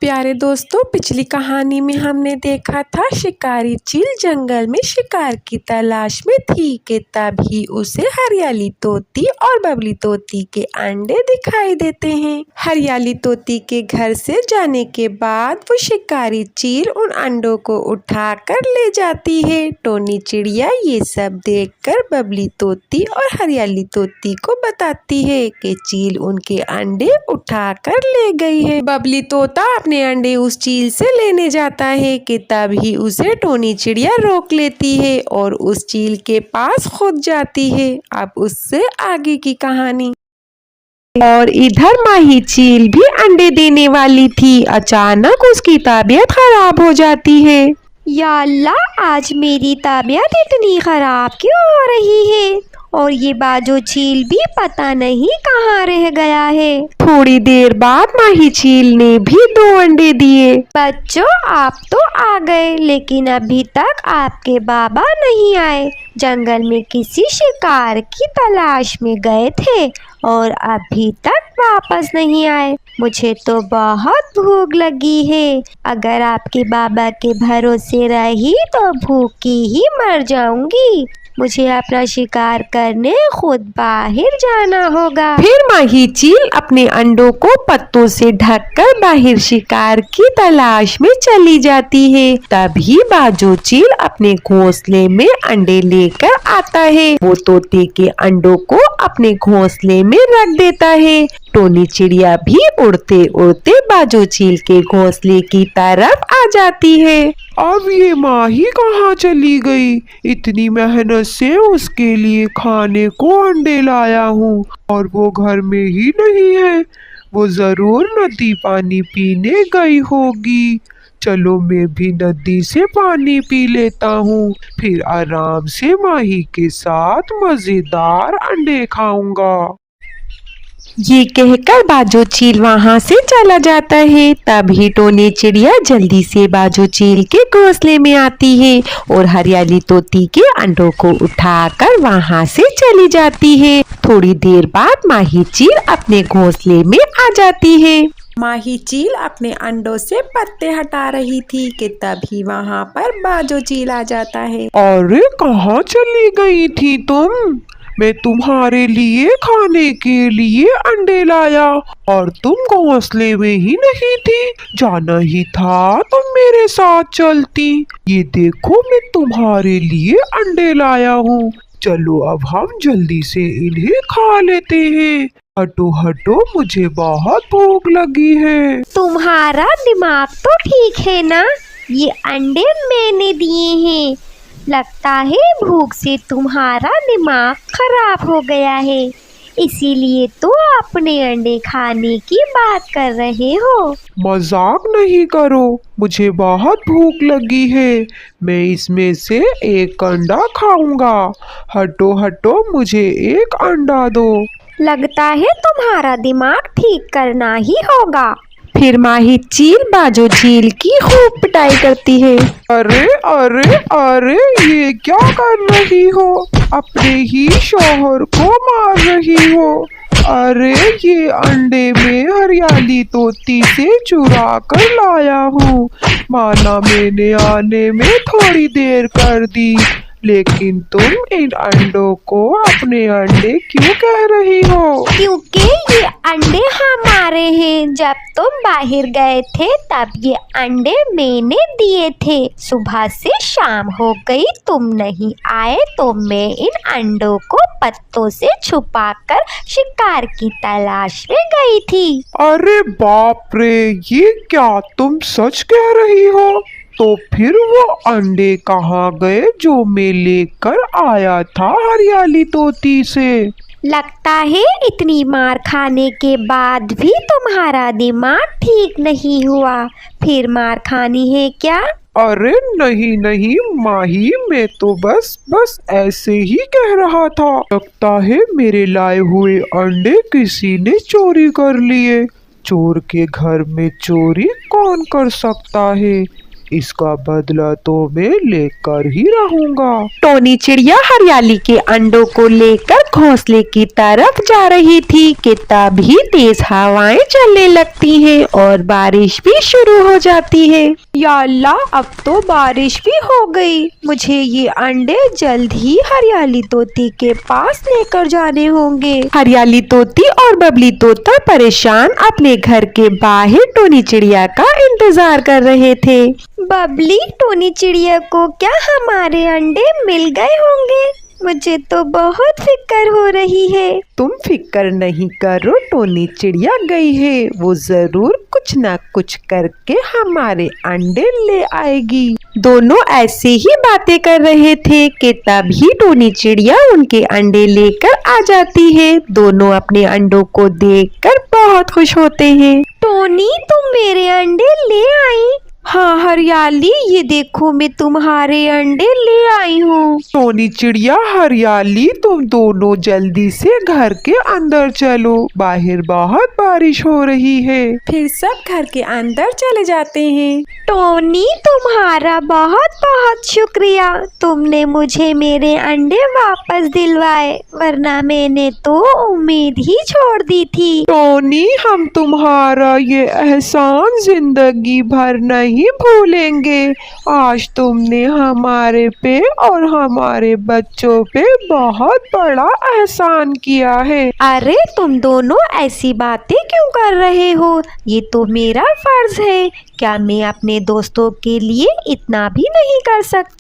प्यारे दोस्तों, पिछली कहानी में हमने देखा था शिकारी चील जंगल में शिकार की तलाश में थी कि तभी उसे हरियाली तोती और बबली तोती के अंडे दिखाई देते हैं। हरियाली तोती के घर से जाने के बाद वो शिकारी चील उन अंडों को उठाकर ले जाती है। टोनी चिड़िया ये सब देखकर बबली तोती और हरियाली तोती को बताती है कि चील उनके अंडे उठाकर ले गई है। बबली तोता अपने अंडे उस चील से लेने जाता है कि तभी उसे टोनी चिड़िया रोक लेती है और उस चील के पास खुद जाती है। अब उससे आगे की कहानी। और इधर माही चील भी अंडे देने वाली थी। अचानक उसकी तबीयत खराब हो जाती है। या अल्लाह, आज मेरी तबीयत इतनी खराब क्यों हो रही है? और ये बाजो चील भी पता नहीं कहाँ रह गया है। थोड़ी देर बाद माही चील ने भी 2 अंडे दिए। बच्चों, आप तो आ गए, लेकिन अभी तक आपके बाबा नहीं आए। जंगल में किसी शिकार की तलाश में गए थे और अभी तक वापस नहीं आए। मुझे तो बहुत भूख लगी है। अगर आपके बाबा के भरोसे रही तो भूखी ही मर जाऊंगी। मुझे अपना शिकार करने खुद बाहर जाना होगा। फिर माही चील अपने अंडों को पत्तों से ढककर बाहर शिकार की तलाश में चली जाती है। तभी बाजो चील अपने घोंसले में अंडे लेकर आता है। वो तोते के अंडों को अपने घोंसले में रख देता है। टोनी चिड़िया भी उड़ते उड़ते बाजो चील के घोंसले की तरफ आ जाती है। अब ये माही कहाँ चली गई? इतनी मेहनत से उसके लिए खाने को अंडे लाया हूँ और वो घर में ही नहीं है। वो जरूर नदी पानी पीने गई होगी। चलो मैं भी नदी से पानी पी लेता हूँ, फिर आराम से माही के साथ मजेदार अंडे खाऊंगा। ये कहकर बाजो चील वहाँ से चला जाता है। तभी टोनी चिड़िया जल्दी से बाजो चील के घोंसले में आती है और हरियाली तोती के अंडों को उठाकर वहाँ से चली जाती है। थोड़ी देर बाद माही चील अपने घोंसले में आ जाती है। माही चील अपने अंडों से पत्ते हटा रही थी कि तभी वहाँ पर बाजो चील आ जाता है। अरे कहाँ चली गई थी तुम? मैं तुम्हारे लिए खाने के लिए अंडे लाया और तुम घोंसले में ही नहीं थी। जाना ही था तुम मेरे साथ चलती। ये देखो, मैं तुम्हारे लिए अंडे लाया हूँ। चलो अब हम जल्दी से इन्हें खा लेते हैं। हटो हटो, मुझे बहुत भूख लगी है। तुम्हारा दिमाग तो ठीक है ना? ये अंडे मैंने दिए हैं। लगता है भूख से तुम्हारा दिमाग खराब हो गया है, इसीलिए तो अपने अंडे खाने की बात कर रहे हो। मजाक नहीं करो, मुझे बहुत भूख लगी है। मैं इसमें से एक अंडा खाऊंगा। हटो हटो, मुझे एक अंडा दो। लगता है तुम्हारा दिमाग ठीक करना ही होगा। फिर माही चील बाजो चील की खूब पिटाई करती है। अरे अरे अरे, ये क्या कर रही हो? अपने ही शौहर को मार रही हो। अरे ये अंडे में हरियाली तोती से चुरा कर लाया हूँ। माना मैंने आने में थोड़ी देर कर दी, लेकिन तुम इन अंडों को अपने अंडे क्यों कह रही हो? क्योंकि ये अंडे हमारे हैं। जब तुम बाहर गए थे तब ये अंडे मैंने दिए थे। सुबह से शाम हो गई, तुम नहीं आए तो मैं इन अंडों को पत्तों से छुपाकर शिकार की तलाश में गई थी। अरे बाप रे, ये क्या तुम सच कह रही हो? तो फिर वो अंडे कहाँ गए जो मैं लेकर आया था हरियाली तोती से? लगता है इतनी मार खाने के बाद भी तुम्हारा दिमाग ठीक नहीं हुआ। फिर मार खानी है क्या? अरे नहीं नहीं माही, मैं तो बस ऐसे ही कह रहा था। लगता है मेरे लाए हुए अंडे किसी ने चोरी कर लिए। चोर के घर में चोरी कौन कर सकता है? इसका बदला तो मैं लेकर ही रहूंगा। टोनी चिड़िया हरियाली के अंडों को लेकर घोंसले की तरफ जा रही थी कि तभी तेज हवाएं चलने लगती हैं और बारिश भी शुरू हो जाती है। या अल्लाह, अब तो बारिश भी हो गई। मुझे ये अंडे जल्द ही हरियाली तोती के पास लेकर जाने होंगे। हरियाली तोती और बबली तोता परेशान अपने घर के बाहर टोनी चिड़िया का इंतजार कर रहे थे। बबली, टोनी चिड़िया को क्या हमारे अंडे मिल गए होंगे? मुझे तो बहुत फिक्र हो रही है। तुम फिक्र नहीं करो, टोनी चिड़िया गई है, वो जरूर कुछ न कुछ करके हमारे अंडे ले आएगी। दोनों ऐसे ही बातें कर रहे थे कि तभी टोनी चिड़िया उनके अंडे लेकर आ जाती है। दोनों अपने अंडों को देखकर बहुत खुश होते हैं। टोनी, तुम मेरे अंडे ले आई? हाँ हरियाली, ये देखो मैं तुम्हारे अंडे ले आई हूँ। टोनी चिड़िया हरियाली, तुम दोनों जल्दी से घर के अंदर चलो, बाहर बहुत बारिश हो रही है। फिर सब घर के अंदर चले जाते हैं। टोनी, तुम्हारा बहुत बहुत शुक्रिया। तुमने मुझे मेरे अंडे वापस दिलवाए, वरना मैंने तो उम्मीद ही छोड़ दी थी। टोनी, हम तुम्हारा ये एहसान जिंदगी भर नहीं भूलेंगे। आज तुमने हमारे पे और हमारे बच्चों पे बहुत बड़ा एहसान किया है। अरे तुम दोनों ऐसी बातें क्यों कर रहे हो? ये तो मेरा फर्ज है। क्या मैं अपने दोस्तों के लिए इतना भी नहीं कर सकती?